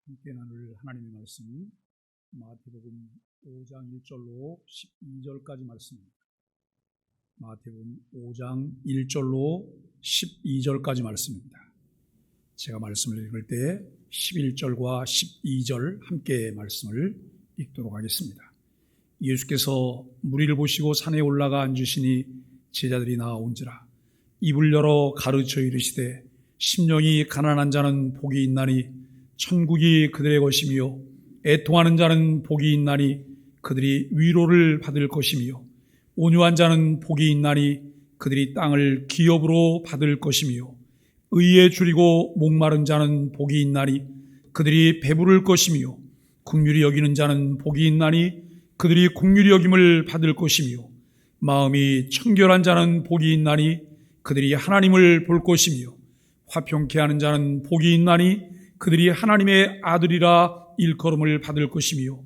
함께 나눌 하나님의 말씀 마태복음 5장 1절로 12절까지 말씀입니다. 마태복음 5장 1절로 12절까지 말씀입니다. 제가 말씀을 읽을 때 11절과 12절 함께 말씀을 읽도록 하겠습니다. 예수께서 무리를 보시고 산에 올라가 앉으시니 제자들이 나아온지라 입을 열어 가르쳐 이르시되 심령이 가난한 자는 복이 있나니 천국이 그들의 것이며 애통하는 자는 복이 있나니 그들이 위로를 받을 것이며 온유한 자는 복이 있나니 그들이 땅을 기업으로 받을 것이며 의에 줄이고 목마른 자는 복이 있나니 그들이 배부를 것이며 긍휼히 여기는 자는 복이 있나니 그들이 긍휼히 여김을 받을 것이며 마음이 청결한 자는 복이 있나니 그들이 하나님을 볼 것이며 화평케 하는 자는 복이 있나니 그들이 하나님의 아들이라 일컬음을 받을 것이며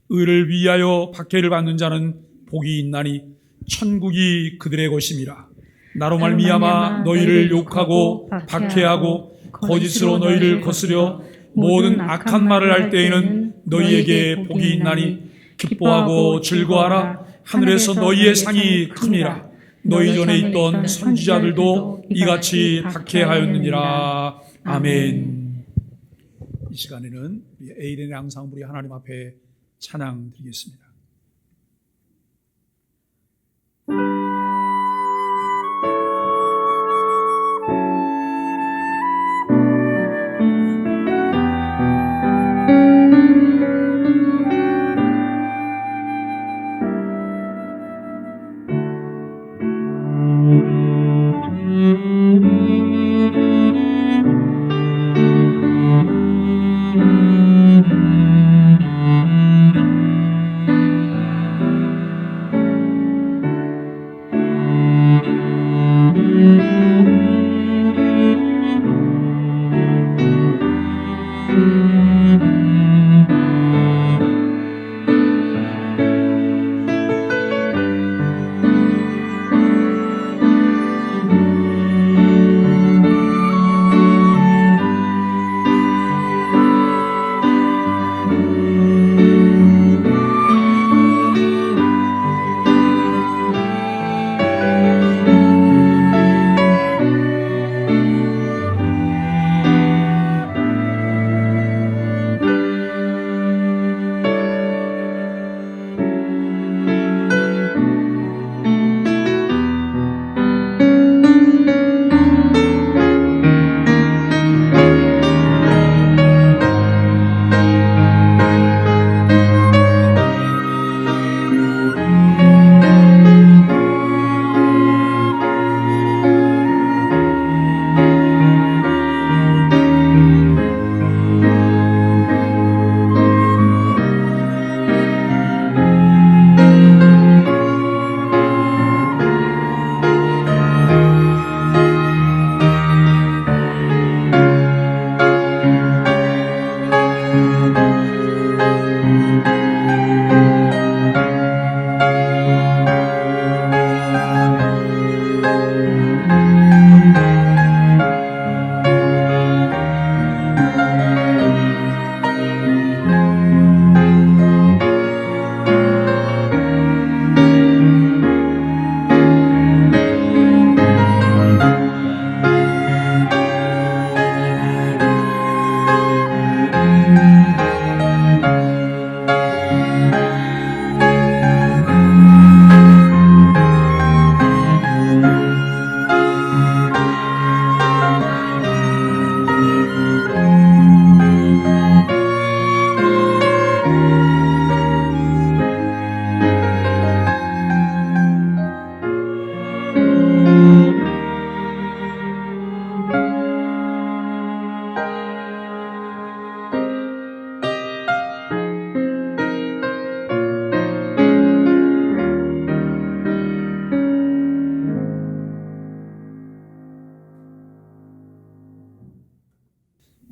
의를 위하여 박해를 받는 자는 복이 있나니 천국이 그들의 것임이라. 나로 말미암아 너희를 욕하고 박해하고 거짓으로 너희를 거스려 모든 악한 말을 할 때에는 너희에게 복이 있나니 기뻐하고 즐거워하라. 하늘에서 너희의 상이 큼이라. 너희 전에 있던 선지자들도 이같이 박해하였느니라. 아멘. 이 시간에는 에이덴의 양상부리 하나님 앞에 찬양 드리겠습니다.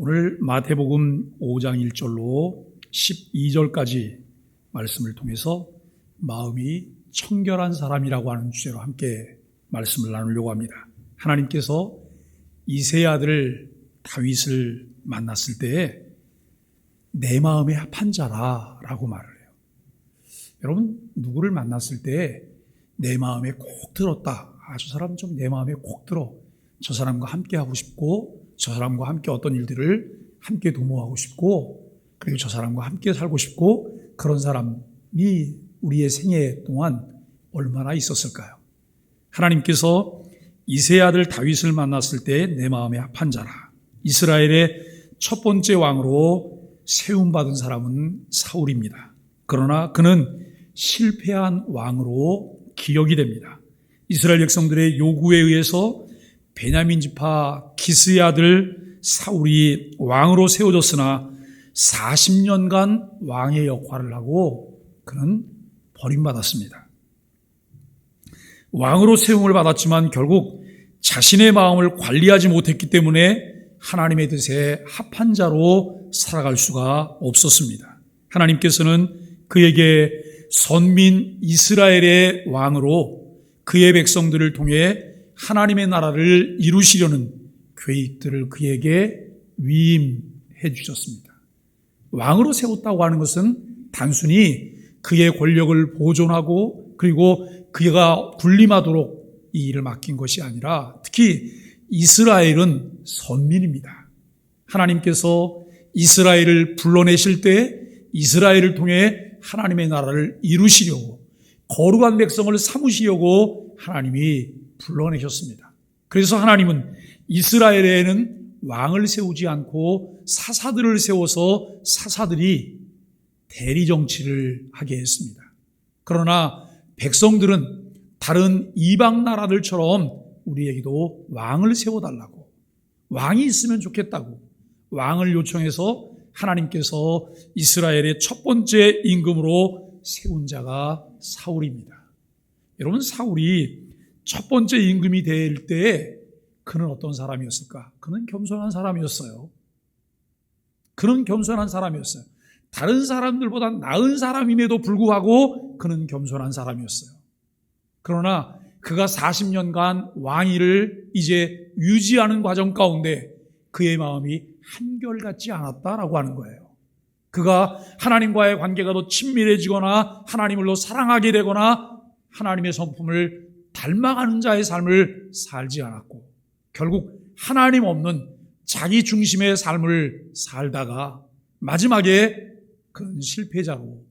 오늘 마태복음 5장 1절로 12절까지 말씀을 통해서 마음이 청결한 사람이라고 하는 주제로 함께 말씀을 나누려고 합니다. 하나님께서 이새의 아들 다윗을 만났을 때에 내 마음에 합한 자라라고 말을 해요. 여러분, 누구를 만났을 때 내 마음에 꼭 들었다. 저 사람은 좀 내 마음에 꼭 들어. 저 사람과 함께 하고 싶고, 저 사람과 함께 어떤 일들을 함께 도모하고 싶고, 그리고 저 사람과 함께 살고 싶고, 그런 사람이 우리의 생애 동안 얼마나 있었을까요? 하나님께서 이새의 아들 다윗을 만났을 때 내 마음에 합한 자라. 이스라엘의 첫 번째 왕으로 세움받은 사람은 사울입니다. 그러나 그는 실패한 왕으로 기억이 됩니다. 이스라엘 백성들의 요구에 의해서 베냐민 지파 기스의 아들 사울이 왕으로 세워졌으나 40년간 왕의 역할을 하고 그는 버림받았습니다. 왕으로 세움을 받았지만 결국 자신의 마음을 관리하지 못했기 때문에 하나님의 뜻에 합한 자로 살아갈 수가 없었습니다. 하나님께서는 그에게 선민 이스라엘의 왕으로 그의 백성들을 통해 하나님의 나라를 이루시려는 계획들을 그에게 위임해 주셨습니다. 왕으로 세웠다고 하는 것은 단순히 그의 권력을 보존하고 그리고 그가 군림하도록 이 일을 맡긴 것이 아니라 특히 이스라엘은 선민입니다. 하나님께서 이스라엘을 불러내실 때 이스라엘을 통해 하나님의 나라를 이루시려고 거룩한 백성을 삼으시려고 하나님이 불러내셨습니다. 그래서 하나님은 이스라엘에는 왕을 세우지 않고 사사들을 세워서 사사들이 대리 정치를 하게 했습니다. 그러나 백성들은 다른 이방 나라들처럼 우리에게도 왕을 세워달라고, 왕이 있으면 좋겠다고 왕을 요청해서 하나님께서 이스라엘의 첫 번째 임금으로 세운 자가 사울입니다. 여러분, 사울이 첫 번째 임금이 될 때 그는 어떤 사람이었을까? 그는 겸손한 사람이었어요. 그는 겸손한 사람이었어요. 다른 사람들보다 나은 사람임에도 불구하고 그는 겸손한 사람이었어요. 그러나 그가 40년간 왕위를 이제 유지하는 과정 가운데 그의 마음이 한결같지 않았다라고 하는 거예요. 그가 하나님과의 관계가 더 친밀해지거나 하나님을 더 사랑하게 되거나 하나님의 성품을 닮아가는 자의 삶을 살지 않았고 결국 하나님 없는 자기 중심의 삶을 살다가 마지막에 그는 실패자로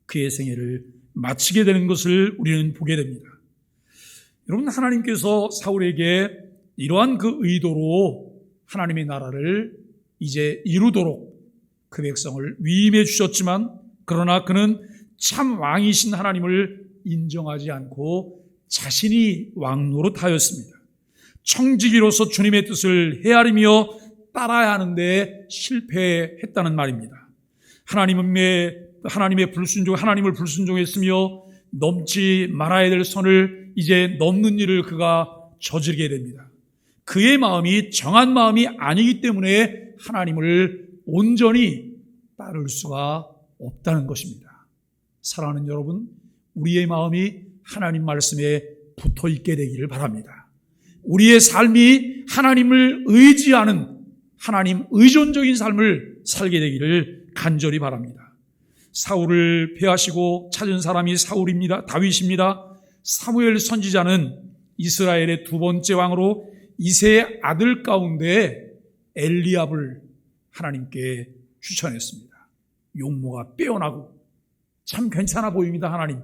그의 생애를 마치게 되는 것을 우리는 보게 됩니다. 여러분, 하나님께서 사울에게 이러한 그 의도로 하나님의 나라를 이제 이루도록 그 백성을 위임해 주셨지만 그러나 그는 참 왕이신 하나님을 인정하지 않고 자신이 왕 노릇하였습니다. 청지기로서 주님의 뜻을 헤아리며 따라야 하는데 실패했다는 말입니다. 하나님의 하나님을 불순종했으며 넘지 말아야 될 선을 이제 넘는 일을 그가 저지르게 됩니다. 그의 마음이 정한 마음이 아니기 때문에 하나님을 온전히 따를 수가 없다는 것입니다. 사랑하는 여러분, 우리의 마음이 하나님 말씀에 붙어 있게 되기를 바랍니다. 우리의 삶이 하나님을 의지하는 하나님 의존적인 삶을 살게 되기를 간절히 바랍니다. 사울을 패하시고 찾은 사람이 사울입니다. 다윗입니다. 사무엘 선지자는 이스라엘의 두 번째 왕으로 이새의 아들 가운데 엘리압을 하나님께 추천했습니다. 용모가 빼어나고 참 괜찮아 보입니다. 하나님,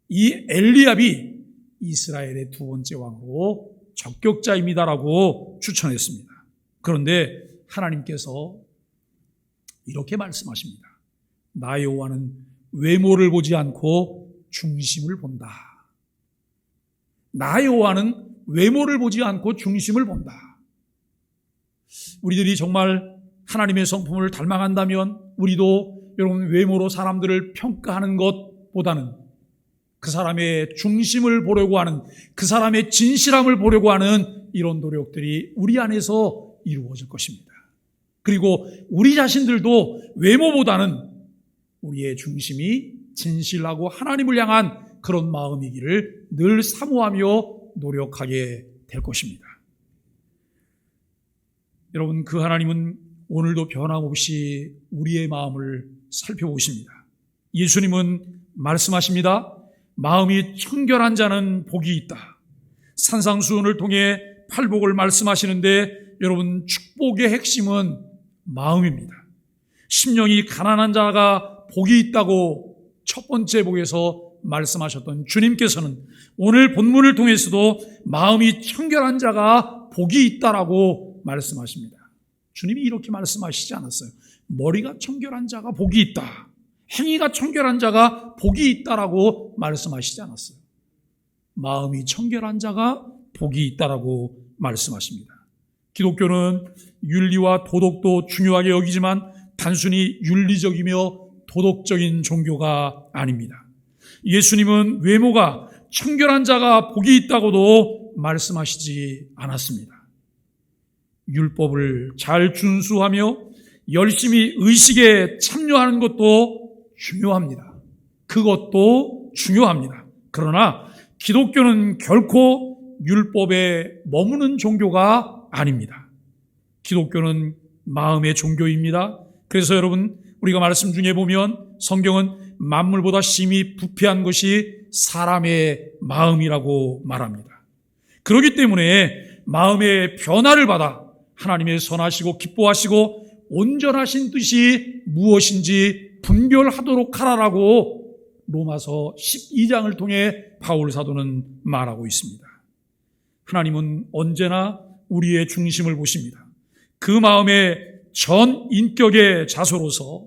이 엘리압이 이스라엘의 두 번째 왕으로 적격자입니다라고 추천했습니다. 그런데 하나님께서 이렇게 말씀하십니다. 나 여호와는 외모를 보지 않고 중심을 본다. 나 여호와는 외모를 보지 않고 중심을 본다. 우리들이 정말 하나님의 성품을 닮아간다면 우리도 여러분 외모로 사람들을 평가하는 것보다는 그 사람의 중심을 보려고 하는, 그 사람의 진실함을 보려고 하는 이런 노력들이 우리 안에서 이루어질 것입니다. 그리고 우리 자신들도 외모보다는 우리의 중심이 진실하고 하나님을 향한 그런 마음이기를 늘 사모하며 노력하게 될 것입니다. 여러분, 그 하나님은 오늘도 변함없이 우리의 마음을 살펴보십니다. 예수님은 말씀하십니다. 마음이 청결한 자는 복이 있다. 산상수훈을 통해 팔복을 말씀하시는데 여러분, 축복의 핵심은 마음입니다. 심령이 가난한 자가 복이 있다고 첫 번째 복에서 말씀하셨던 주님께서는 오늘 본문을 통해서도 마음이 청결한 자가 복이 있다라고 말씀하십니다. 주님이 이렇게 말씀하시지 않았어요. 머리가 청결한 자가 복이 있다, 행위가 청결한 자가 복이 있다라고 말씀하시지 않았어요. 마음이 청결한 자가 복이 있다라고 말씀하십니다. 기독교는 윤리와 도덕도 중요하게 여기지만 단순히 윤리적이며 도덕적인 종교가 아닙니다. 예수님은 외모가 청결한 자가 복이 있다고도 말씀하시지 않았습니다. 율법을 잘 준수하며 열심히 의식에 참여하는 것도 중요합니다. 그것도 중요합니다. 그러나 기독교는 결코 율법에 머무는 종교가 아닙니다. 기독교는 마음의 종교입니다. 그래서 여러분, 우리가 말씀 중에 보면 성경은 만물보다 심히 부패한 것이 사람의 마음이라고 말합니다. 그렇기 때문에 마음의 변화를 받아 하나님의 선하시고 기뻐하시고 온전하신 뜻이 무엇인지 분별하도록 하라라고 로마서 12장을 통해 바울 사도는 말하고 있습니다. 하나님은 언제나 우리의 중심을 보십니다. 그 마음의 전 인격의 자소로서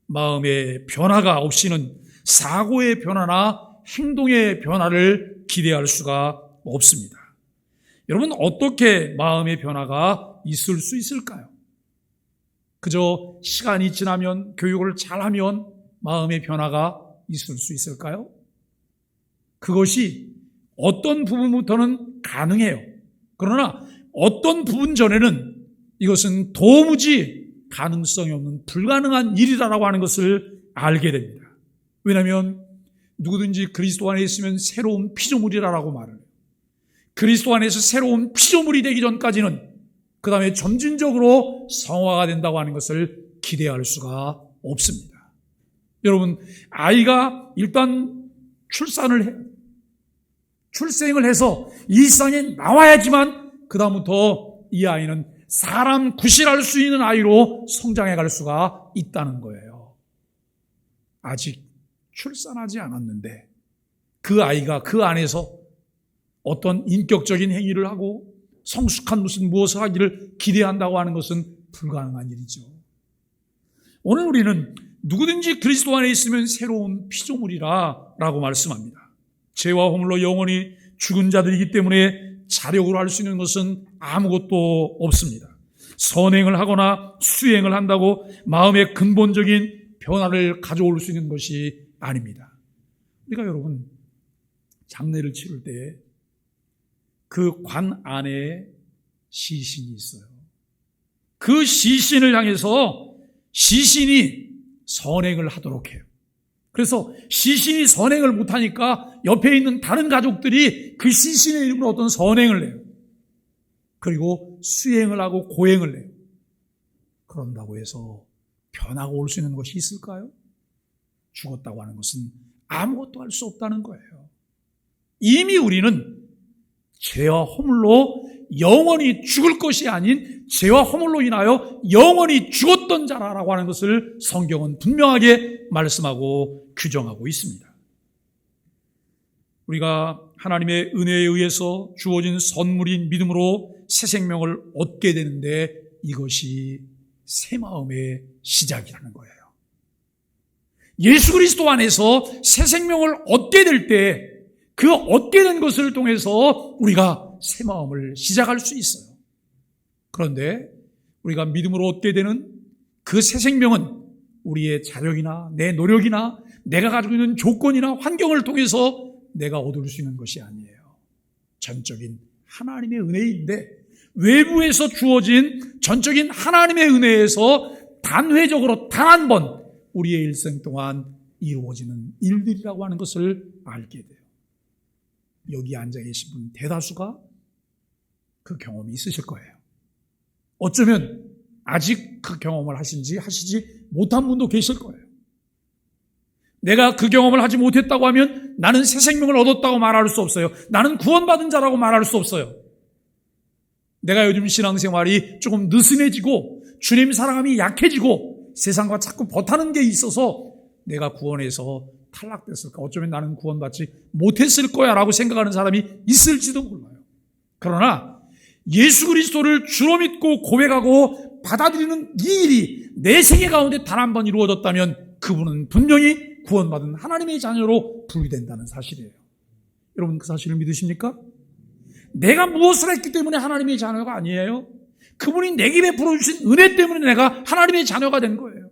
마음의 변화가 없이는 사고의 변화나 행동의 변화를 기대할 수가 없습니다. 여러분, 어떻게 마음의 변화가 있을 수 있을까요? 그저 시간이 지나면, 교육을 잘하면 마음의 변화가 있을 수 있을까요? 그것이 어떤 부분부터는 가능해요. 그러나 어떤 부분 전에는 이것은 도무지 가능성이 없는 불가능한 일이라고 하는 것을 알게 됩니다. 왜냐하면 누구든지 그리스도 안에 있으면 새로운 피조물이라고 말을 해요. 그리스도 안에서 새로운 피조물이 되기 전까지는 그 다음에 점진적으로 성화가 된다고 하는 것을 기대할 수가 없습니다. 여러분, 아이가 일단 출생을 해서 이 세상에 나와야지만 그 다음부터 이 아이는 사람 구실할 수 있는 아이로 성장해 갈 수가 있다는 거예요. 아직 출산하지 않았는데 그 아이가 그 안에서 어떤 인격적인 행위를 하고 성숙한 무엇을 하기를 기대한다고 하는 것은 불가능한 일이죠. 오늘 우리는 누구든지 그리스도 안에 있으면 새로운 피조물이라고 말씀합니다. 죄와 허물로 영원히 죽은 자들이기 때문에 자력으로 할 수 있는 것은 아무것도 없습니다. 선행을 하거나 수행을 한다고 마음의 근본적인 변화를 가져올 수 있는 것이 아닙니다. 우리가 여러분, 장례를 치를 때 그 관 안에 시신이 있어요. 그 시신을 향해서 시신이 선행을 하도록 해요. 그래서 시신이 선행을 못하니까 옆에 있는 다른 가족들이 그 시신의 이름으로 어떤 선행을 해요. 그리고 수행을 하고 고행을 해요. 그런다고 해서 변화가 올 수 있는 것이 있을까요? 죽었다고 하는 것은 아무것도 할 수 없다는 거예요. 이미 우리는 죄와 허물로 영원히 죽을 것이 아닌 죄와 허물로 인하여 영원히 죽었던 자라고 하는 것을 성경은 분명하게 말씀하고 규정하고 있습니다. 우리가 하나님의 은혜에 의해서 주어진 선물인 믿음으로 새 생명을 얻게 되는데 이것이 새 마음의 시작이라는 거예요. 예수 그리스도 안에서 새 생명을 얻게 될 때 그 얻게 된 것을 통해서 우리가 새 마음을 시작할 수 있어요. 그런데 우리가 믿음으로 얻게 되는 그 새 생명은 우리의 자력이나 내 노력이나 내가 가지고 있는 조건이나 환경을 통해서 내가 얻을 수 있는 것이 아니에요. 전적인 하나님의 은혜인데 외부에서 주어진 전적인 하나님의 은혜에서 단회적으로 단 한 번 우리의 일생 동안 이루어지는 일들이라고 하는 것을 알게 돼요. 여기 앉아 계신 분 대다수가 그 경험이 있으실 거예요. 어쩌면 아직 그 경험을 하시지 못한 분도 계실 거예요. 내가 그 경험을 하지 못했다고 하면 나는 새 생명을 얻었다고 말할 수 없어요. 나는 구원받은 자라고 말할 수 없어요. 내가 요즘 신앙생활이 조금 느슨해지고 주님 사랑함이 약해지고 세상과 자꾸 버타는 게 있어서 내가 구원에서 탈락됐을까? 어쩌면 나는 구원받지 못했을 거야 라고 생각하는 사람이 있을지도 몰라요. 그러나 예수 그리스도를 주로 믿고 고백하고 받아들이는 이 일이 내 생애 가운데 단 한 번 이루어졌다면 그분은 분명히 구원받은 하나님의 자녀로 분류된다는 사실이에요. 여러분 그 사실을 믿으십니까? 내가 무엇을 했기 때문에 하나님의 자녀가 아니에요. 그분이 내게 베풀어 주신 은혜 때문에 내가 하나님의 자녀가 된 거예요.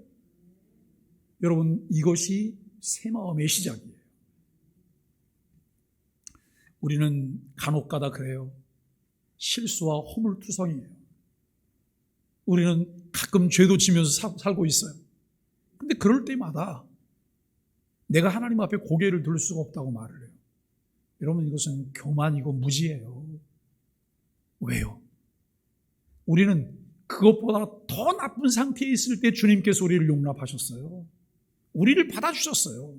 여러분 이것이 새 마음의 시작이에요. 우리는 간혹가다 그래요. 실수와 허물투성이에요. 우리는 가끔 죄도 지면서 살고 있어요. 근데 그럴 때마다 내가 하나님 앞에 고개를 들 수가 없다고 말을 해요. 여러분 이것은 교만이고 무지예요. 왜요? 우리는 그것보다 더 나쁜 상태에 있을 때 주님께서 우리를 용납하셨어요. 우리를 받아주셨어요.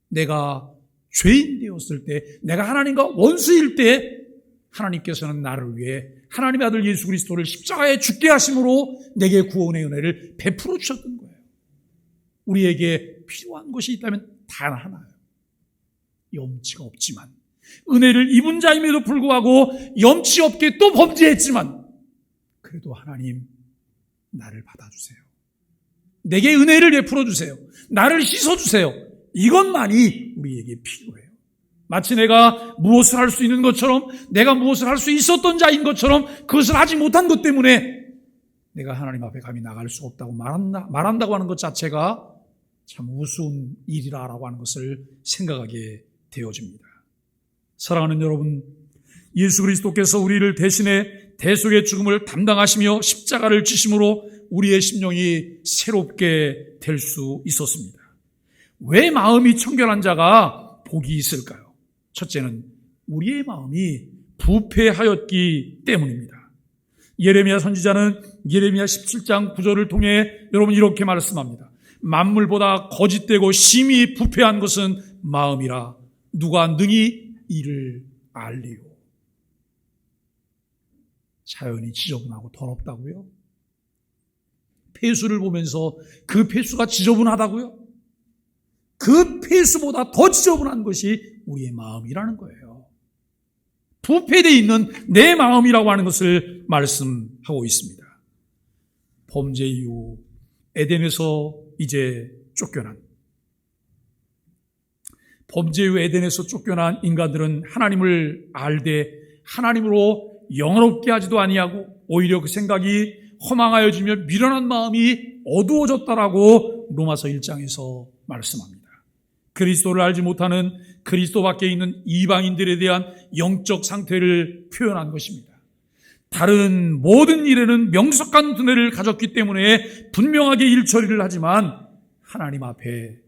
내가 죄인 되었을 때, 내가 하나님과 원수일 때 하나님께서는 나를 위해 하나님의 아들 예수 그리스도를 십자가에 죽게 하심으로 내게 구원의 은혜를 베풀어 주셨던 거예요. 우리에게 필요한 것이 있다면 단 하나예요. 염치가 없지만 은혜를 입은 자임에도 불구하고 염치 없게 또 범죄했지만 그래도 하나님 나를 받아주세요. 내게 은혜를 베풀어 주세요. 나를 씻어주세요. 이것만이 우리에게 필요해요. 마치 내가 무엇을 할 수 있는 것처럼 내가 무엇을 할 수 있었던 자인 것처럼 그것을 하지 못한 것 때문에 내가 하나님 앞에 감히 나갈 수 없다고 말한다고 하는 것 자체가 참 우스운 일이라고 하는 것을 생각하게 되어집니다. 사랑하는 여러분, 예수 그리스도께서 우리를 대신해 대속의 죽음을 담당하시며 십자가를 지심으로 우리의 심령이 새롭게 될 수 있었습니다. 왜 마음이 청결한 자가 복이 있을까요? 첫째는 우리의 마음이 부패하였기 때문입니다. 예레미야 선지자는 예레미야 17장 9절을 통해 여러분 이렇게 말씀합니다. 만물보다 거짓되고 심히 부패한 것은 마음이라 누가 능히 이를 알리요. 자연이 지저분하고 더럽다고요? 폐수를 보면서 그 폐수가 지저분하다고요? 그 폐수보다 더 지저분한 것이 우리의 마음이라는 거예요. 부패되어 있는 내 마음이라고 하는 것을 말씀하고 있습니다. 범죄 이후 에덴에서 이제 쫓겨난, 범죄 이후 에덴에서 쫓겨난 인간들은 하나님을 알되 하나님으로 영화롭게 하지도 아니하고 오히려 그 생각이 허망하여지며 미련한 마음이 어두워졌다라고 로마서 1장에서 말씀합니다. 그리스도를 알지 못하는 그리스도 밖에 있는 이방인들에 대한 영적 상태를 표현한 것입니다. 다른 모든 일에는 명석한 두뇌를 가졌기 때문에 분명하게 일처리를 하지만 하나님 앞에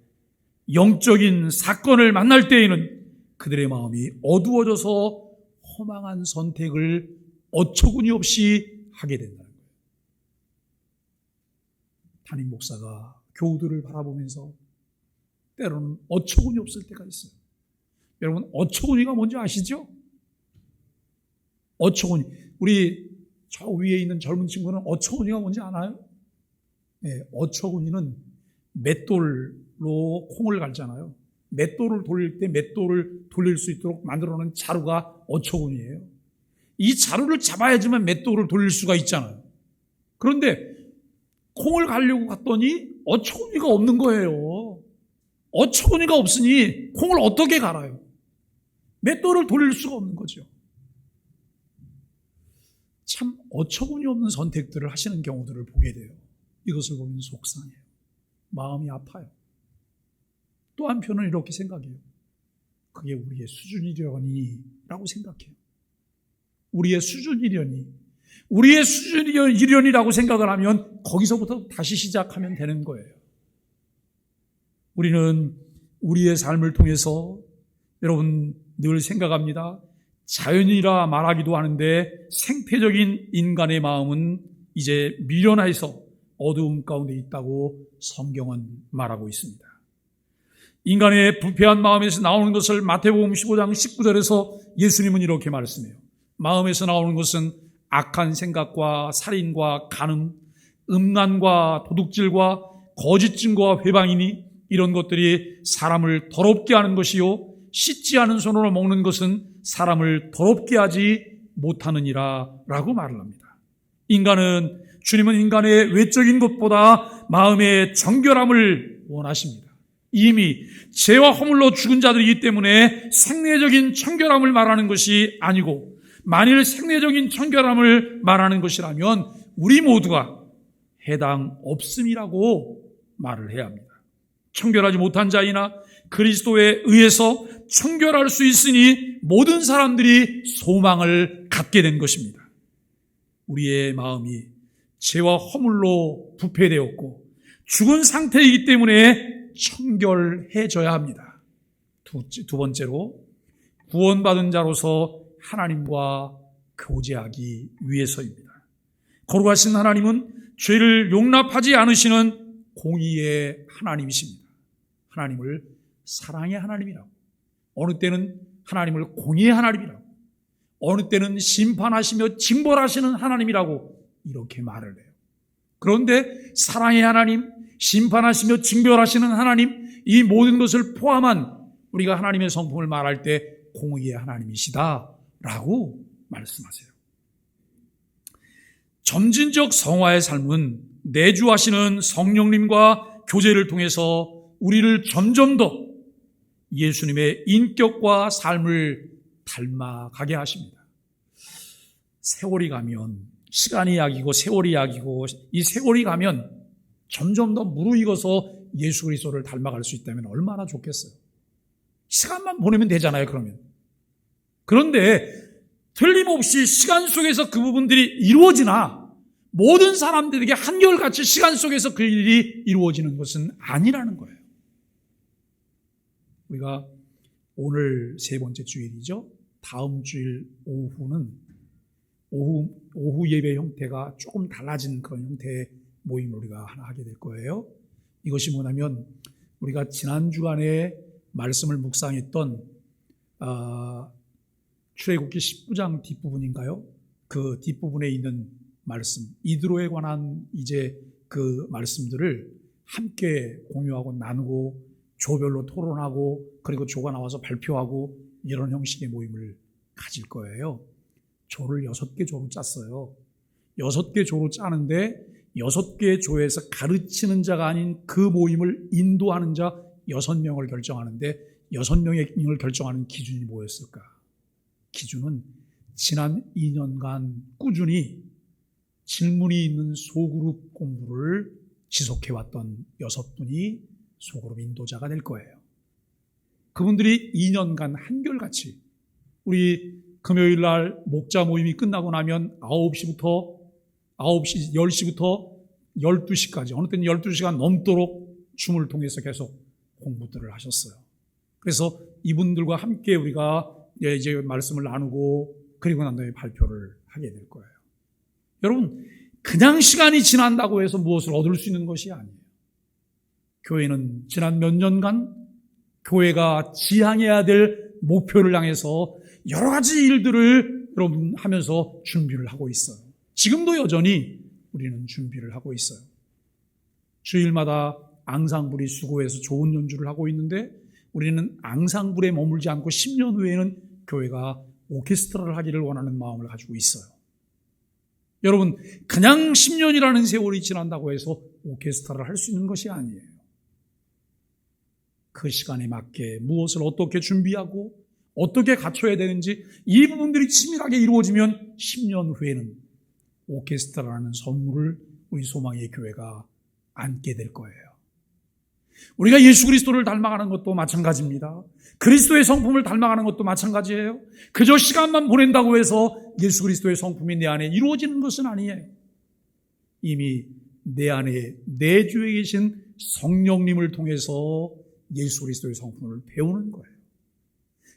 영적인 사건을 만날 때에는 그들의 마음이 어두워져서 허망한 선택을 어처구니 없이 하게 된다는 거예요. 담임 목사가 교우들을 바라보면서 때로는 어처구니 없을 때가 있어요. 여러분 어처구니가 뭔지 아시죠? 어처구니. 우리 저 위에 있는 젊은 친구는 어처구니가 뭔지 아나요? 네, 어처구니는 맷돌로 콩을 갈잖아요. 맷돌을 돌릴 때 맷돌을 돌릴 수 있도록 만들어놓은 자루가 어처구니예요. 이 자루를 잡아야지만 맷돌을 돌릴 수가 있잖아요. 그런데 콩을 갈려고 갔더니 어처구니가 없는 거예요. 어처구니가 없으니 콩을 어떻게 갈아요? 맷돌을 돌릴 수가 없는 거죠. 참 어처구니 없는 선택들을 하시는 경우들을 보게 돼요. 이것을 보면 속상해요. 마음이 아파요. 또 한편은 이렇게 생각해요. 그게 우리의 수준이려니 라고 생각해요. 우리의 수준이려니, 우리의 수준이려니라고 생각을 하면 거기서부터 다시 시작하면 되는 거예요. 우리는 우리의 삶을 통해서 여러분 늘 생각합니다. 자연이라 말하기도 하는데 생태적인 인간의 마음은 이제 미련해서 어두움 가운데 있다고 성경은 말하고 있습니다. 인간의 부패한 마음에서 나오는 것을 마태복음 15장 19절에서 예수님은 이렇게 말씀해요. 마음에서 나오는 것은 악한 생각과 살인과 간음, 음란과 도둑질과 거짓 증거와 회방이니 이런 것들이 사람을 더럽게 하는 것이요 씻지 않은 손으로 먹는 것은 사람을 더럽게 하지 못하느니라 라고 말을 합니다. 주님은 인간의 외적인 것보다 마음의 정결함을 원하십니다. 이미 죄와 허물로 죽은 자들이기 때문에 생내적인 청결함을 말하는 것이 아니고, 만일 생내적인 청결함을 말하는 것이라면 우리 모두가 해당 없음이라고 말을 해야 합니다. 청결하지 못한 자이나 그리스도에 의해서 청결할 수 있으니 모든 사람들이 소망을 갖게 된 것입니다. 우리의 마음이 죄와 허물로 부패되었고 죽은 상태이기 때문에 청결해져야 합니다. 두 번째로, 구원받은 자로서 하나님과 교제하기 위해서입니다. 거룩하신 하나님은 죄를 용납하지 않으시는 공의의 하나님이십니다. 하나님을 사랑의 하나님이라고, 어느 때는 하나님을 공의의 하나님이라고, 어느 때는 심판하시며 징벌하시는 하나님이라고 이렇게 말을 해요. 그런데 사랑의 하나님, 심판하시며 징벌하시는 하나님, 이 모든 것을 포함한 우리가 하나님의 성품을 말할 때 공의의 하나님이시다라고 말씀하세요. 점진적 성화의 삶은 내주하시는 성령님과 교제를 통해서 우리를 점점 더 예수님의 인격과 삶을 닮아가게 하십니다. 세월이 가면, 시간이 약이고 세월이 약이고, 이 세월이 가면 점점 더 무르익어서 예수 그리스도를 닮아갈 수 있다면 얼마나 좋겠어요. 시간만 보내면 되잖아요, 그러면. 그런데 틀림없이 시간 속에서 그 부분들이 이루어지나 모든 사람들에게 한결같이 시간 속에서 그 일이 이루어지는 것은 아니라는 거예요. 우리가 오늘 세 번째 주일이죠. 다음 주일 오후는 오후 예배 형태가 조금 달라진 그런 형태의 모임을 우리가 하나 하게 될 거예요. 이것이 뭐냐면, 우리가 지난 주간에 말씀을 묵상했던 출애굽기 19장 뒷부분인가요? 그 뒷부분에 있는 말씀, 이드로에 관한 이제 그 말씀들을 함께 공유하고 나누고 조별로 토론하고 그리고 조가 나와서 발표하고 이런 형식의 모임을 가질 거예요. 조를 6개 조로 짰어요. 6개 조로 짜는데 6개 조에서 가르치는 자가 아닌 그 모임을 인도하는 자 6명을 결정하는데 6명을 결정하는 기준이 뭐였을까? 기준은 지난 2년간 꾸준히 질문이 있는 소그룹 공부를 지속해왔던 6분이 소그룹 인도자가 될 거예요. 그분들이 2년간 한결같이 우리 금요일 날 목자 모임이 끝나고 나면 10시부터 12시까지, 어느 때는 12시간 넘도록 줌을 통해서 계속 공부들을 하셨어요. 그래서 이분들과 함께 우리가 이제 말씀을 나누고 그리고 난 다음에 발표를 하게 될 거예요. 여러분, 그냥 시간이 지난다고 해서 무엇을 얻을 수 있는 것이 아니에요. 교회는 지난 몇 년간 교회가 지향해야 될 목표를 향해서 여러 가지 일들을 여러분 하면서 준비를 하고 있어요. 지금도 여전히 우리는 준비를 하고 있어요. 주일마다 앙상블이 수고해서 좋은 연주를 하고 있는데 우리는 앙상블에 머물지 않고 10년 후에는 교회가 오케스트라를 하기를 원하는 마음을 가지고 있어요. 여러분, 그냥 10년이라는 세월이 지난다고 해서 오케스트라를 할 수 있는 것이 아니에요. 그 시간에 맞게 무엇을 어떻게 준비하고 어떻게 갖춰야 되는지 이 부분들이 치밀하게 이루어지면 10년 후에는 오케스트라라는 선물을 우리 소망의 교회가 안게 될 거예요. 우리가 예수 그리스도를 닮아가는 것도 마찬가지입니다. 그리스도의 성품을 닮아가는 것도 마찬가지예요. 그저 시간만 보낸다고 해서 예수 그리스도의 성품이 내 안에 이루어지는 것은 아니에요. 이미 내 안에 내주에 계신 성령님을 통해서 예수 그리스도의 성품을 배우는 거예요.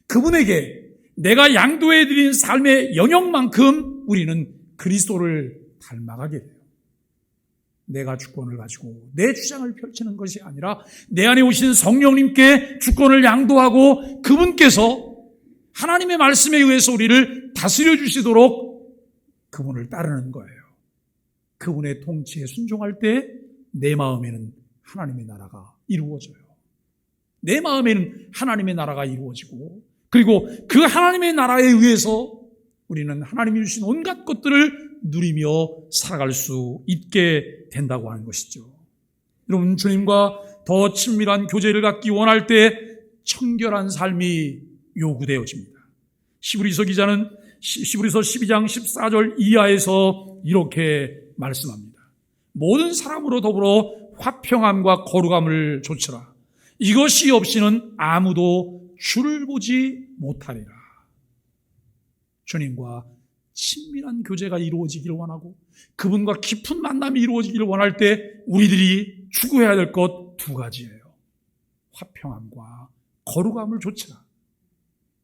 그분에게 내가 양도해드린 삶의 영역만큼 우리는 그리스도를 닮아가게 돼요. 내가 주권을 가지고 내 주장을 펼치는 것이 아니라 내 안에 오신 성령님께 주권을 양도하고 그분께서 하나님의 말씀에 의해서 우리를 다스려 주시도록 그분을 따르는 거예요. 그분의 통치에 순종할 때 내 마음에는 하나님의 나라가 이루어져요. 내 마음에는 하나님의 나라가 이루어지고, 그리고 그 하나님의 나라에 의해서 우리는 하나님이 주신 온갖 것들을 누리며 살아갈 수 있게 된다고 하는 것이죠. 여러분, 주님과 더 친밀한 교제를 갖기 원할 때 청결한 삶이 요구되어집니다. 히브리서 기자는 히브리서 12장 14절 이하에서 이렇게 말씀합니다. 모든 사람으로 더불어 화평함과 거룩함을 좇으라. 이것이 없이는 아무도 주를 보지 못하리라. 주님과 친밀한 교제가 이루어지기를 원하고 그분과 깊은 만남이 이루어지기를 원할 때 우리들이 추구해야 될 것 두 가지예요. 화평함과 거룩함을 좇으라.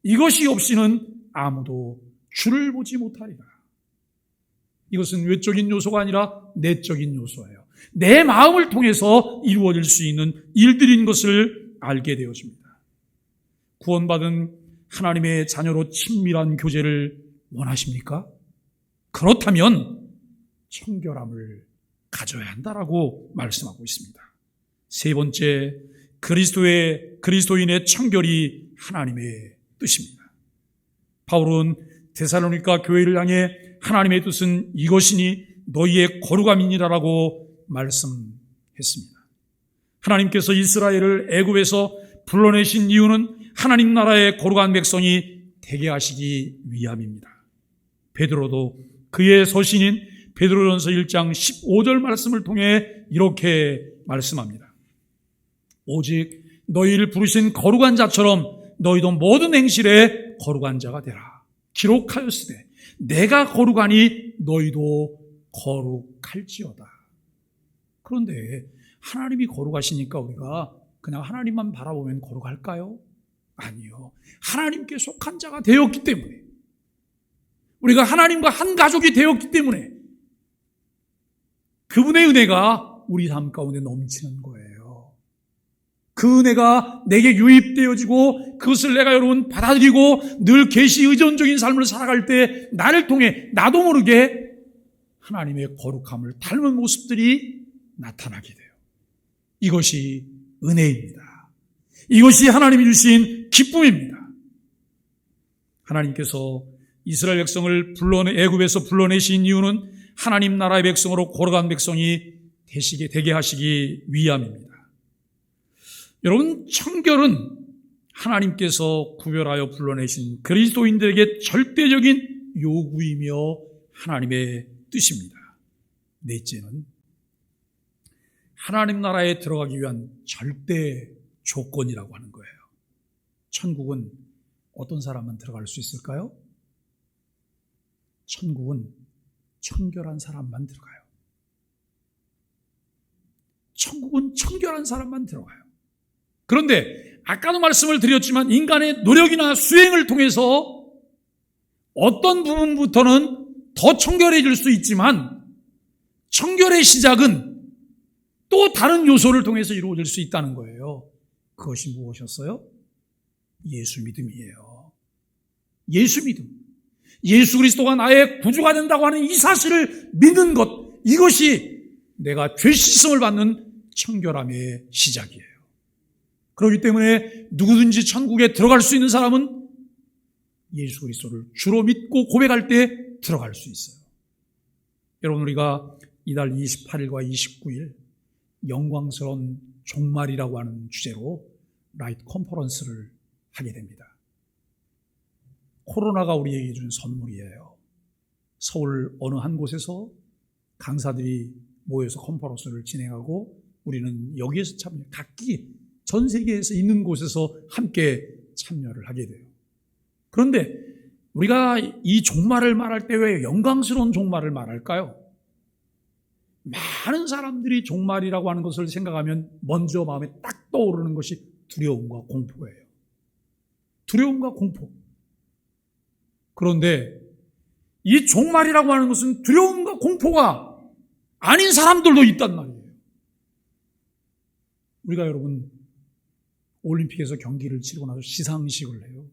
이것이 없이는 아무도 주를 보지 못하리라. 이것은 외적인 요소가 아니라 내적인 요소예요. 내 마음을 통해서 이루어질 수 있는 일들인 것을 알게 되어집니다. 구원받은 하나님의 자녀로 친밀한 교제를 원하십니까? 그렇다면 청결함을 가져야 한다라고 말씀하고 있습니다. 세 번째, 그리스도인의 청결이 하나님의 뜻입니다. 바울은 데살로니가 교회를 향해 하나님의 뜻은 이것이니 너희의 거룩함이니라라고 말씀했습니다. 하나님께서 이스라엘을 애굽에서 불러내신 이유는 하나님 나라의 거룩한 백성이 되게 하시기 위함입니다. 베드로도 그의 서신인 베드로전서 1장 15절 말씀을 통해 이렇게 말씀합니다. 오직 너희를 부르신 거룩한 자처럼 너희도 모든 행실에 거룩한 자가 되라. 기록하였으되 내가 거룩하니 너희도 거룩할지어다. 그런데 하나님이 거룩하시니까 우리가 그냥 하나님만 바라보면 거룩할까요? 아니요. 하나님께 속한 자가 되었기 때문에, 우리가 하나님과 한 가족이 되었기 때문에 그분의 은혜가 우리 삶 가운데 넘치는 거예요. 그 은혜가 내게 유입되어지고 그것을 내가 여러분 받아들이고 늘 계시 의존적인 삶을 살아갈 때 나를 통해 나도 모르게 하나님의 거룩함을 닮은 모습들이 나타나게 돼요. 이것이 은혜입니다. 이것이 하나님이 주신 기쁨입니다. 하나님께서 이스라엘 백성을 애굽에서 불러내신 이유는 하나님 나라의 백성으로 거룩한 백성이 되게 하시기 위함입니다. 여러분, 청결은 하나님께서 구별하여 불러내신 그리스도인들에게 절대적인 요구이며 하나님의 뜻입니다. 넷째는 하나님 나라에 들어가기 위한 절대 조건이라고 하는 거예요. 천국은 어떤 사람만 들어갈 수 있을까요? 천국은 청결한 사람만 들어가요. 천국은 청결한 사람만 들어가요. 그런데 아까도 말씀을 드렸지만 인간의 노력이나 수행을 통해서 어떤 부분부터는 더 청결해질 수 있지만 청결의 시작은 또 다른 요소를 통해서 이루어질 수 있다는 거예요. 그것이 무엇이었어요? 예수 믿음이에요. 예수 믿음. 예수 그리스도가 나의 구주가 된다고 하는 이 사실을 믿는 것, 이것이 내가 죄 씻음을 받는 청결함의 시작이에요. 그렇기 때문에 누구든지 천국에 들어갈 수 있는 사람은 예수 그리스도를 주로 믿고 고백할 때 들어갈 수 있어요. 여러분, 우리가 이달 28일과 29일 영광스러운 종말이라고 하는 주제로 라이트 컨퍼런스를 하게 됩니다. 코로나가 우리에게 준 선물이에요. 서울 어느 한 곳에서 강사들이 모여서 컨퍼런스를 진행하고 우리는 여기에서 각기 전 세계에서 있는 곳에서 함께 참여를 하게 돼요. 그런데 우리가 이 종말을 말할 때 왜 영광스러운 종말을 말할까요? 많은 사람들이 종말이라고 하는 것을 생각하면 먼저 마음에 딱 떠오르는 것이 두려움과 공포예요. 두려움과 공포. 그런데 이 종말이라고 하는 것은 두려움과 공포가 아닌 사람들도 있단 말이에요. 우리가 여러분 올림픽에서 경기를 치르고 나서 시상식을 해요.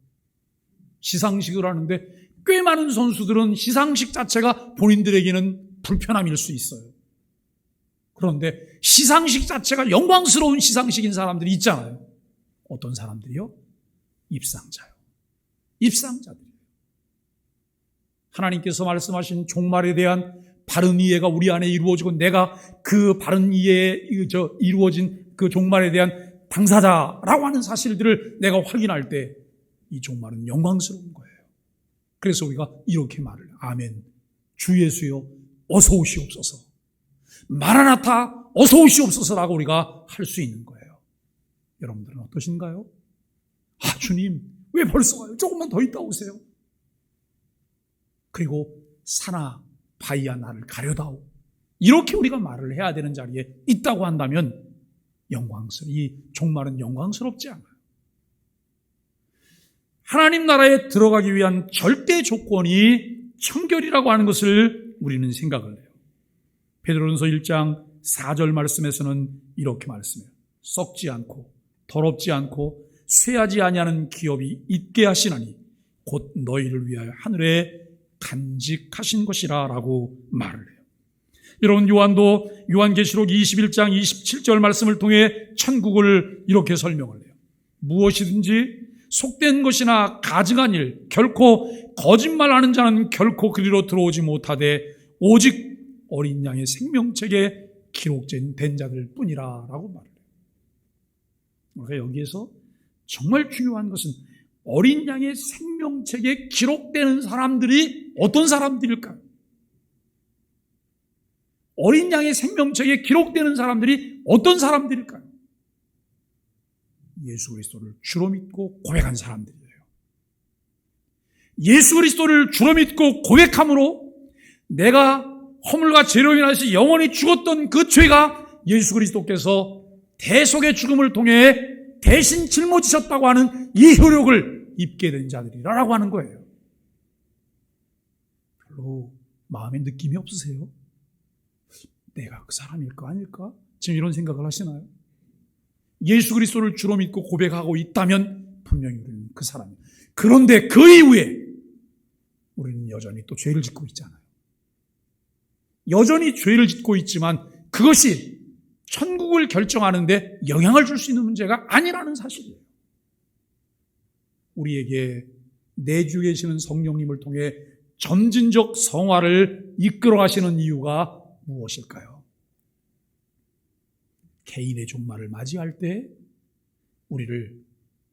시상식을 하는데 꽤 많은 선수들은 시상식 자체가 본인들에게는 불편함일 수 있어요. 그런데 시상식 자체가 영광스러운 시상식인 사람들이 있잖아요. 어떤 사람들이요? 입상자요. 입상자들이에요. 하나님께서 말씀하신 종말에 대한 바른 이해가 우리 안에 이루어지고 내가 그 바른 이해에 이루어진 그 종말에 대한 당사자라고 하는 사실들을 내가 확인할 때 이 종말은 영광스러운 거예요. 그래서 우리가 이렇게 말을 해요. 아멘. 주 예수여 어서 오시옵소서. 마라나타 어서 오시옵소서라고 우리가 할 수 있는 거예요. 여러분들은 어떠신가요? 아, 주님 왜 벌써 와요? 조금만 더 있다 오세요. 그리고 사나 바이야 나를 가려다오. 이렇게 우리가 말을 해야 되는 자리에 있다고 한다면 이 종말은 영광스럽지 않아요. 하나님 나라에 들어가기 위한 절대 조건이 청결이라고 하는 것을 우리는 생각을 해요. 베드로전서 1장 4절 말씀에서는 이렇게 말씀해요. 썩지 않고 더럽지 않고 쇠하지 아니하는 기업이 있게 하시나니 곧 너희를 위하여 하늘에 간직하신 것이라 라고 말을 해요. 여러분 요한도 요한계시록 21장 27절 말씀을 통해 천국을 이렇게 설명을 해요. 무엇이든지 속된 것이나 가증한 일 결코 거짓말하는 자는 결코 그리로 들어오지 못하되 오직 어린 양의 생명책에 기록된 자들 뿐이라 라고 말을 해요. 그러니까 여기에서 정말 중요한 것은 어린 양의 생명책에 기록되는 사람들이 어떤 사람들일까요? 어린 양의 생명책에 기록되는 사람들이 어떤 사람들일까요? 예수 그리스도를 주로 믿고 고백한 사람들이에요. 예수 그리스도를 주로 믿고 고백함으로 내가 허물과 죄로 인해서 영원히 죽었던 그 죄가 예수 그리스도께서 대속의 죽음을 통해 대신 짊어지셨다고 하는 이 효력을 입게 된 자들이라고 하는 거예요. 별로 마음에 느낌이 없으세요? 내가 그 사람일까 아닐까? 지금 이런 생각을 하시나요? 예수 그리스도를 주로 믿고 고백하고 있다면 분명히 우리는 그 사람이에요. 그런데 그 이후에 우리는 여전히 또 죄를 짓고 있잖아요. 여전히 죄를 짓고 있지만 그것이 천국을 결정하는데 영향을 줄 수 있는 문제가 아니라는 사실이에요. 우리에게 내주 계시는 성령님을 통해 점진적 성화를 이끌어 가시는 이유가 무엇일까요? 개인의 종말을 맞이할 때 우리를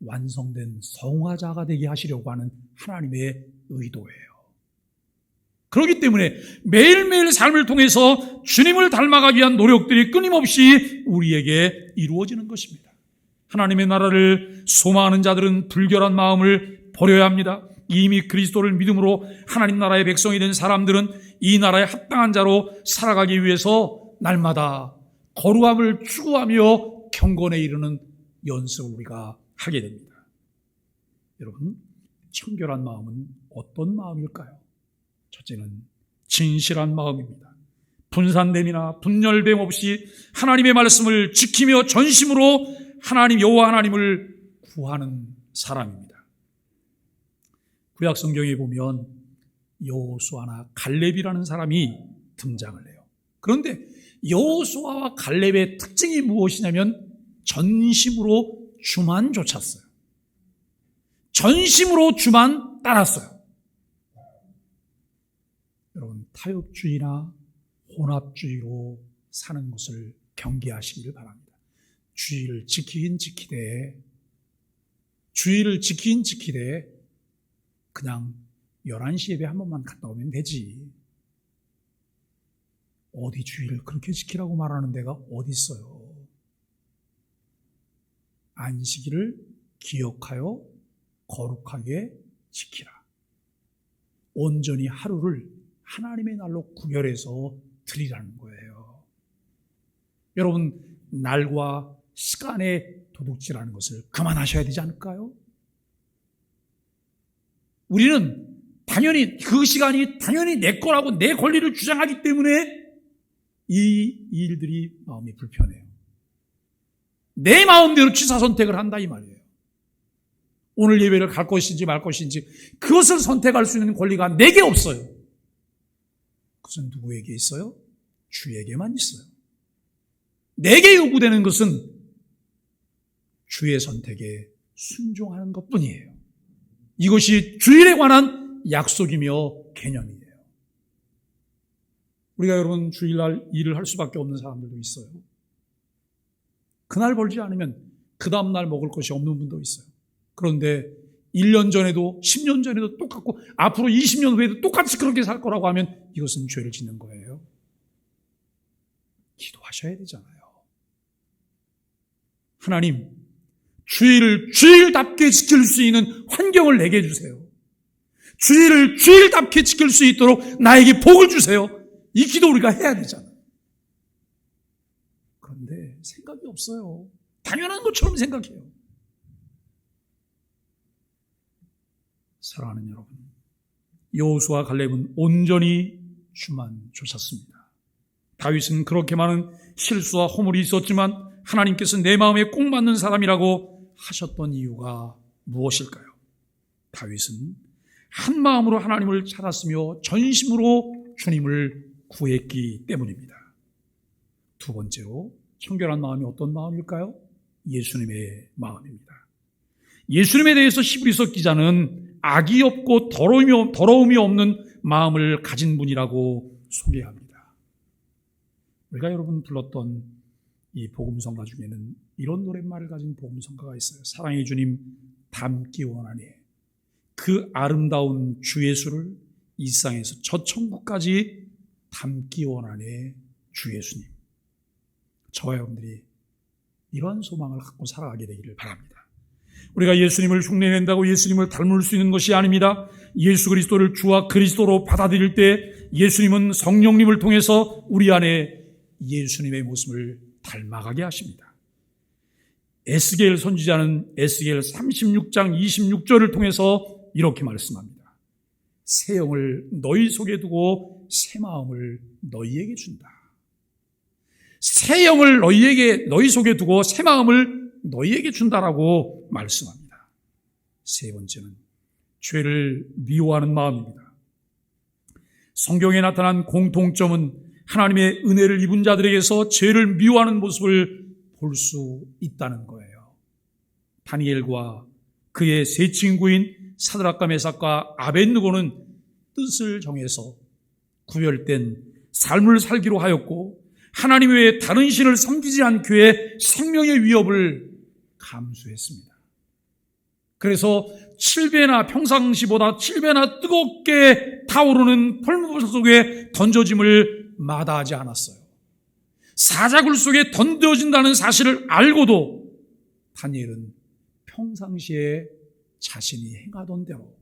완성된 성화자가 되게 하시려고 하는 하나님의 의도예요. 그렇기 때문에 매일매일 삶을 통해서 주님을 닮아가기 위한 노력들이 끊임없이 우리에게 이루어지는 것입니다. 하나님의 나라를 소망하는 자들은 불결한 마음을 버려야 합니다. 이미 그리스도를 믿음으로 하나님 나라의 백성이 된 사람들은 이 나라에 합당한 자로 살아가기 위해서 날마다 거룩함을 추구하며 경건에 이르는 연습을 우리가 하게 됩니다. 여러분, 청결한 마음은 어떤 마음일까요? 첫째는 진실한 마음입니다. 분산됨이나 분열됨 없이 하나님의 말씀을 지키며 전심으로 하나님 여호와 하나님을 구하는 사람입니다. 구약 성경에 보면 여호수아나 갈렙이라는 사람이 등장을 해요. 그런데 여호수아와 갈렙의 특징이 무엇이냐면 전심으로 주만 좇았어요. 전심으로 주만 따랐어요. 여러분, 타협주의나 혼합주의로 사는 것을 경계하시기를 바랍니다. 주의를 지키긴 지키되 그냥 11시 예배 한 번만 갔다 오면 되지. 어디 주의를 그렇게 지키라고 말하는 데가 어디 있어요. 안식일을 기억하여 거룩하게 지키라. 온전히 하루를 하나님의 날로 구별해서 드리라는 거예요. 여러분, 날과 시간에 도둑질하는 것을 그만하셔야 되지 않을까요? 우리는 당연히 그 시간이 당연히 내 거라고 내 권리를 주장하기 때문에 이 일들이 마음이 불편해요. 내 마음대로 취사 선택을 한다 이 말이에요. 오늘 예배를 갈 것인지 말 것인지 그것을 선택할 수 있는 권리가 내게 없어요. 그것은 누구에게 있어요? 주에게만 있어요. 내게 요구되는 것은 주의 선택에 순종하는 것뿐이에요. 이것이 주일에 관한 약속이며 개념이에요. 우리가 여러분 주일날 일을 할 수밖에 없는 사람들도 있어요. 그날 벌지 않으면 그 다음날 먹을 것이 없는 분도 있어요. 그런데 1년 전에도 10년 전에도 똑같고 앞으로 20년 후에도 똑같이 그렇게 살 거라고 하면 이것은 죄를 짓는 거예요. 기도하셔야 되잖아요. 하나님, 주일을 주일답게 지킬 수 있는 환경을 내게 주세요. 주일을 주일답게 지킬 수 있도록 나에게 복을 주세요. 이 기도 우리가 해야 되잖아요. 그런데 생각이 없어요. 당연한 것처럼 생각해요. 사랑하는 여러분, 여호수아와 갈렙은 온전히 주만 쫓았습니다. 다윗은 그렇게 많은 실수와 허물이 있었지만 하나님께서 내 마음에 꼭 맞는 사람이라고 하셨던 이유가 무엇일까요? 다윗은 한 마음으로 하나님을 찾았으며 전심으로 주님을 구했기 때문입니다. 두 번째로 청결한 마음이 어떤 마음일까요? 예수님의 마음입니다. 예수님에 대해서 히브리서 기자는 악이 없고 더러움이 없는 마음을 가진 분이라고 소개합니다. 우리가 여러분 불렀던 이 복음성가 중에는 이런 노랫말을 가진 복음성가가 있어요. 사랑의 주님 닮기 원하니 그 아름다운 주 예수를 이 세상에서 저 천국까지 닮기 원하네 주 예수님. 저와 여러분들이 이런 소망을 갖고 살아가게 되기를 바랍니다. 우리가 예수님을 흉내낸다고 예수님을 닮을 수 있는 것이 아닙니다. 예수 그리스도를 주와 그리스도로 받아들일 때 예수님은 성령님을 통해서 우리 안에 예수님의 모습을 닮아가게 하십니다. 에스겔 선지자는 에스겔 36장 26절을 통해서 이렇게 말씀합니다. 새 영을 너희 속에 두고 새 마음을 너희에게 준다. 새 영을 너희 속에 두고 새 마음을 너희에게 준다라고 말씀합니다. 세 번째는 죄를 미워하는 마음입니다. 성경에 나타난 공통점은 하나님의 은혜를 입은 자들에게서 죄를 미워하는 모습을 볼 수 있다는 거예요. 다니엘과 그의 세 친구인 사드락과 메삭과 아벳느고는 뜻을 정해서 구별된 삶을 살기로 하였고 하나님 외에 다른 신을 섬기지 않기에 생명의 위협을 감수했습니다. 그래서 7배나 평상시보다 7배나 뜨겁게 타오르는 펄무불 속에 던져짐을 마다하지 않았어요. 사자굴 속에 던져진다는 사실을 알고도 다니엘은 평상시에 자신이 행하던 대로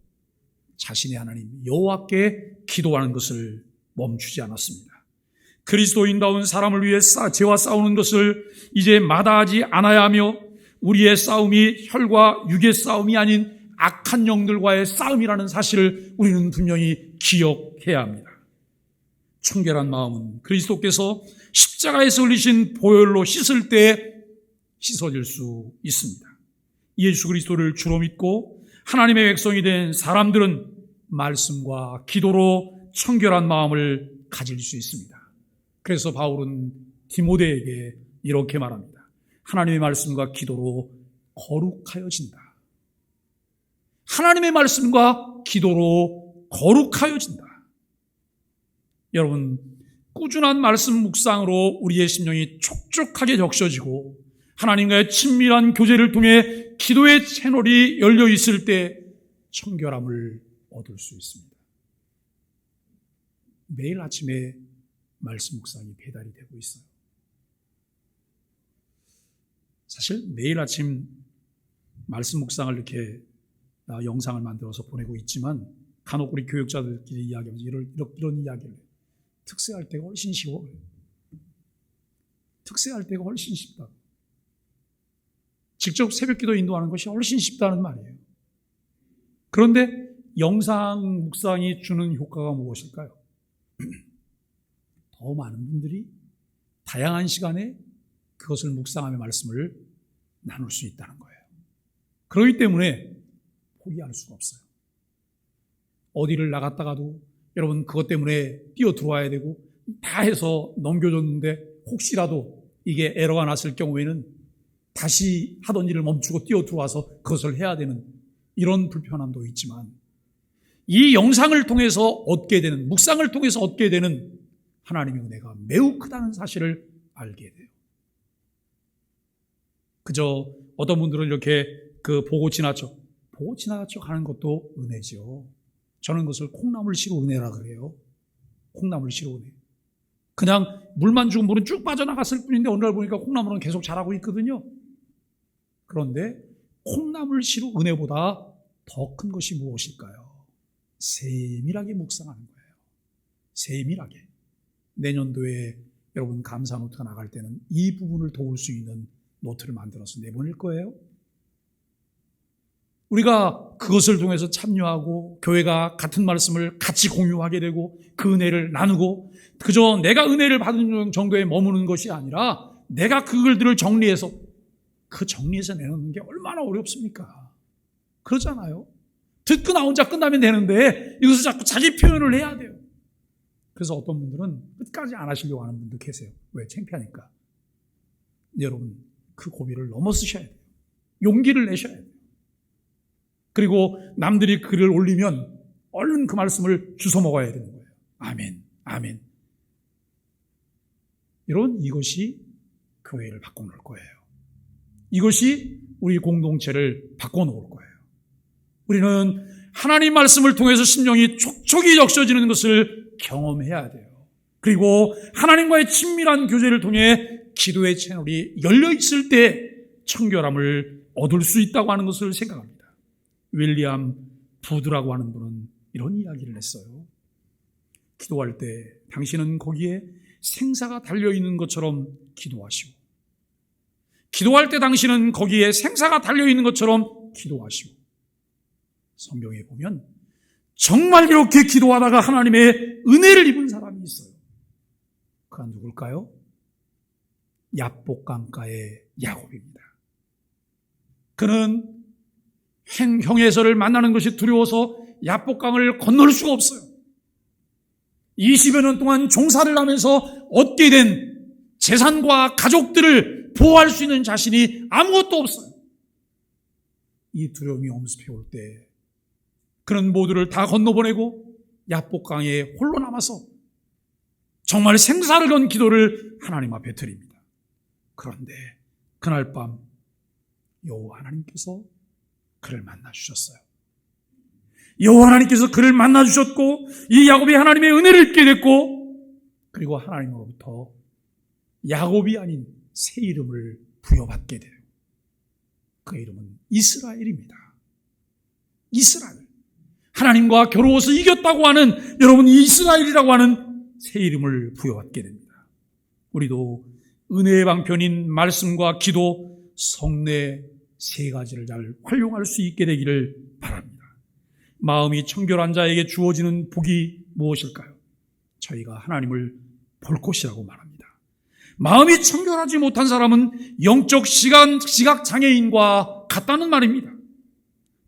자신의 하나님 여호와께 기도하는 것을 멈추지 않았습니다. 그리스도인다운 사람을 위해 죄와 싸우는 것을 이제 마다하지 않아야 하며 우리의 싸움이 혈과 육의 싸움이 아닌 악한 영들과의 싸움이라는 사실을 우리는 분명히 기억해야 합니다. 청결한 마음은 그리스도께서 십자가에서 흘리신 보혈로 씻을 때 씻어질 수 있습니다. 예수 그리스도를 주로 믿고 하나님의 백성이 된 사람들은 말씀과 기도로 청결한 마음을 가질 수 있습니다. 그래서 바울은 디모데에게 이렇게 말합니다. 하나님의 말씀과 기도로 거룩하여진다. 하나님의 말씀과 기도로 거룩하여진다. 여러분, 꾸준한 말씀 묵상으로 우리의 심령이 촉촉하게 적셔지고 하나님과의 친밀한 교제를 통해 기도의 채널이 열려 있을 때 청결함을 얻을 수 있습니다. 매일 아침에 말씀 묵상이 배달이 되고 있어요. 사실 매일 아침 말씀 묵상을 이렇게 영상을 만들어서 보내고 있지만 간혹 우리 교육자들끼리 이야기하면서 이런 이야기를 해요. 특세할 때가 훨씬 쉬워요. 특세할 때가 훨씬 쉽다. 직접 새벽기도 인도하는 것이 훨씬 쉽다는 말이에요. 그런데 영상 묵상이 주는 효과가 무엇일까요? 더 많은 분들이 다양한 시간에 그것을 묵상하며 말씀을 나눌 수 있다는 거예요. 그렇기 때문에 포기할 수가 없어요. 어디를 나갔다가도 여러분 그것 때문에 뛰어 들어와야 되고 다 해서 넘겨줬는데 혹시라도 이게 에러가 났을 경우에는 다시 하던 일을 멈추고 뛰어 들어와서 그것을 해야 되는 이런 불편함도 있지만 이 영상을 통해서 얻게 되는, 묵상을 통해서 얻게 되는 하나님의 은혜가 매우 크다는 사실을 알게 돼요. 그저 어떤 분들은 이렇게 보고 지나쳐 가는 것도 은혜죠. 저는 그것을 콩나물시로 은혜라 그래요. 콩나물시로 은혜. 그냥 물만 주고 물은 쭉 빠져나갔을 뿐인데 어느 날 보니까 콩나물은 계속 자라고 있거든요. 그런데 콩나물시로 은혜보다 더 큰 것이 무엇일까요? 세밀하게 묵상하는 거예요. 세밀하게. 내년도에 여러분 감사 노트가 나갈 때는 이 부분을 도울 수 있는 노트를 만들어서 내보낼 거예요. 우리가 그것을 통해서 참여하고 교회가 같은 말씀을 같이 공유하게 되고 그 은혜를 나누고 그저 내가 은혜를 받은 정도에 머무는 것이 아니라 내가 그 글들을 정리해서 내놓는 게 얼마나 어렵습니까? 그러잖아요. 듣고 나 혼자 끝나면 되는데 이것을 자꾸 자기 표현을 해야 돼요. 그래서 어떤 분들은 끝까지 안 하시려고 하는 분도 계세요. 왜? 창피하니까. 여러분 그 고비를 넘어서셔야 돼요. 용기를 내셔야 돼요. 그리고 남들이 글을 올리면 얼른 그 말씀을 주워 먹어야 되는 거예요. 아멘, 아멘. 이것이 교회를 바꿔놓을 거예요. 이것이 우리 공동체를 바꿔놓을 거예요. 우리는 하나님 말씀을 통해서 심령이 촉촉이 적셔지는 것을 경험해야 돼요. 그리고 하나님과의 친밀한 교제를 통해 기도의 채널이 열려있을 때 청결함을 얻을 수 있다고 하는 것을 생각합니다. 윌리엄 부드라고 하는 분은 이런 이야기를 했어요. 기도할 때 당신은 거기에 생사가 달려있는 것처럼 기도하시고 기도할 때 당신은 거기에 생사가 달려있는 것처럼 기도하시고 성경에 보면 정말 이렇게 기도하다가 하나님의 은혜를 입은 사람이 있어요. 그가 누굴까요? 야복강가의 야곱입니다. 그는 형에서를 만나는 것이 두려워서 야복강을 건널 수가 없어요. 20여 년 동안 종사를 하면서 얻게 된 재산과 가족들을 보호할 수 있는 자신이 아무것도 없어요. 이 두려움이 엄습해 올 때 그는 모두를 다 건너보내고 야복강에 홀로 남아서 정말 생사를 건 기도를 하나님 앞에 드립니다. 그런데 그날 밤 여호와 하나님께서 그를 만나주셨어요. 여호와 하나님께서 그를 만나주셨고 이 야곱이 하나님의 은혜를 입게 됐고 그리고 하나님으로부터 야곱이 아닌 새 이름을 부여받게 돼요. 그 이름은 이스라엘입니다. 이스라엘. 하나님과 겨루어서 이겼다고 하는 여러분 이스라엘이라고 하는 새 이름을 부여받게 됩니다. 우리도 은혜의 방편인 말씀과 기도, 성례 세 가지를 잘 활용할 수 있게 되기를 바랍니다. 마음이 청결한 자에게 주어지는 복이 무엇일까요? 저희가 하나님을 볼 것이라고 말합니다. 마음이 청결하지 못한 사람은 영적 시각 장애인과 같다는 말입니다.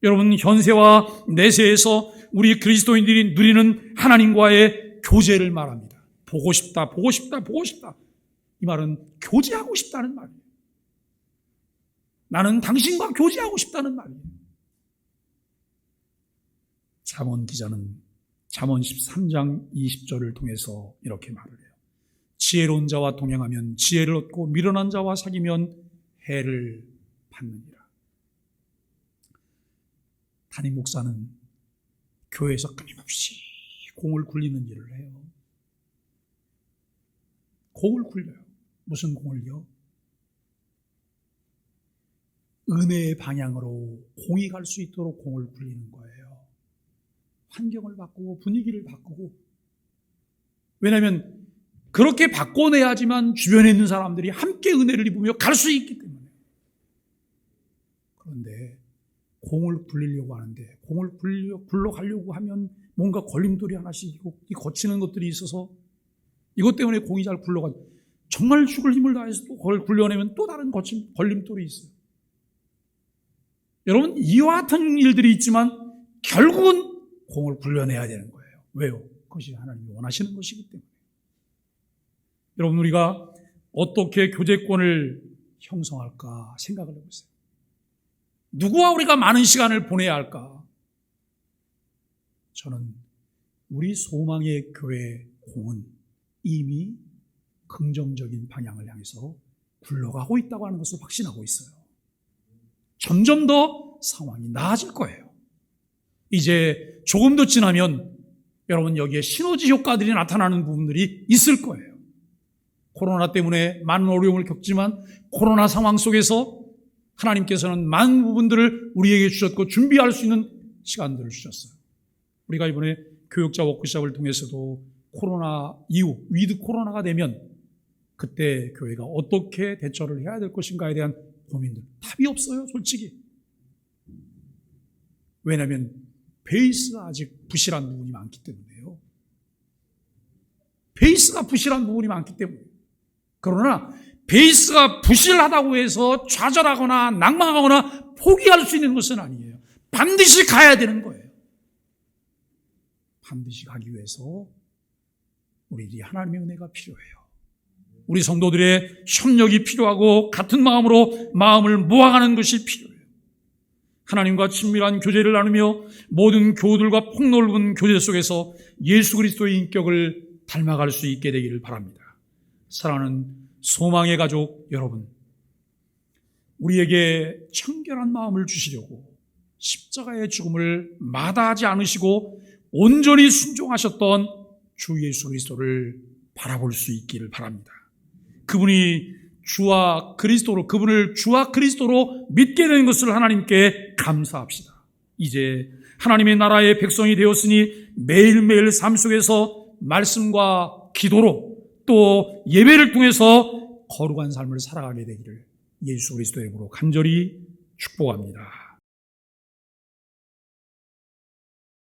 여러분 현세와 내세에서 우리 그리스도인들이 누리는 하나님과의 교제를 말합니다. 보고 싶다, 보고 싶다, 보고 싶다. 이 말은 교제하고 싶다는 말이에요. 나는 당신과 교제하고 싶다는 말이에요. 잠언 기자는 잠언 13장 20절을 통해서 이렇게 말을 해요. 지혜로운 자와 동행하면 지혜를 얻고 미련한 자와 사귀면 해를 받느니라. 담임 목사는 교회에서 끊임없이 공을 굴리는 일을 해요. 공을 굴려요. 무슨 공을요? 은혜의 방향으로 공이 갈 수 있도록 공을 굴리는 거예요. 환경을 바꾸고 분위기를 바꾸고. 왜냐하면 그렇게 바꿔내야지만 주변에 있는 사람들이 함께 은혜를 입으며 갈 수 있기 때문에. 그런데 공을 굴리려고 하는데 공을 굴러가려고 하면 뭔가 걸림돌이 하나씩 거치는 것들이 있어서 이것 때문에 공이 잘 굴러가죠. 정말 죽을 힘을 다해서 또 그걸 굴려내면 또 다른 거친 걸림돌이 있어요. 여러분, 이와 같은 일들이 있지만 결국은 공을 굴려내야 되는 거예요. 왜요? 그것이 하나님이 원하시는 것이기 때문에. 여러분, 우리가 어떻게 교제권을 형성할까 생각을 해보세요. 누구와 우리가 많은 시간을 보내야 할까? 저는 우리 소망의 교회 공은 이미 긍정적인 방향을 향해서 굴러가고 있다고 하는 것을 확신하고 있어요. 점점 더 상황이 나아질 거예요. 이제 조금 더 지나면 여러분, 여기에 시너지 효과들이 나타나는 부분들이 있을 거예요. 코로나 때문에 많은 어려움을 겪지만 코로나 상황 속에서 하나님께서는 많은 부분들을 우리에게 주셨고 준비할 수 있는 시간들을 주셨어요. 우리가 이번에 교육자 워크숍을 통해서도 코로나 이후 위드 코로나가 되면 그때 교회가 어떻게 대처를 해야 될 것인가에 대한 고민들, 답이 없어요, 솔직히. 왜냐하면 베이스가 아직 부실한 부분이 많기 때문에요. 베이스가 부실한 부분이 많기 때문에. 그러나 베이스가 부실하다고 해서 좌절하거나 낭망하거나 포기할 수 있는 것은 아니에요. 반드시 가야 되는 거예요. 반드시 가기 위해서 우리들이 하나님의 은혜가 필요해요. 우리 성도들의 협력이 필요하고 같은 마음으로 마음을 모아가는 것이 필요해요. 하나님과 친밀한 교제를 나누며 모든 교우들과 폭넓은 교제 속에서 예수 그리스도의 인격을 닮아갈 수 있게 되기를 바랍니다. 사랑하는 소망의 가족 여러분, 우리에게 청결한 마음을 주시려고 십자가의 죽음을 마다하지 않으시고 온전히 순종하셨던 주 예수 그리스도를 바라볼 수 있기를 바랍니다. 그분을 주와 그리스도로 믿게 된 것을 하나님께 감사합시다. 이제 하나님의 나라의 백성이 되었으니 매일매일 삶 속에서 말씀과 기도로 또 예배를 통해서 거룩한 삶을 살아가게 되기를 예수 그리스도의 이름으로 간절히 축복합니다.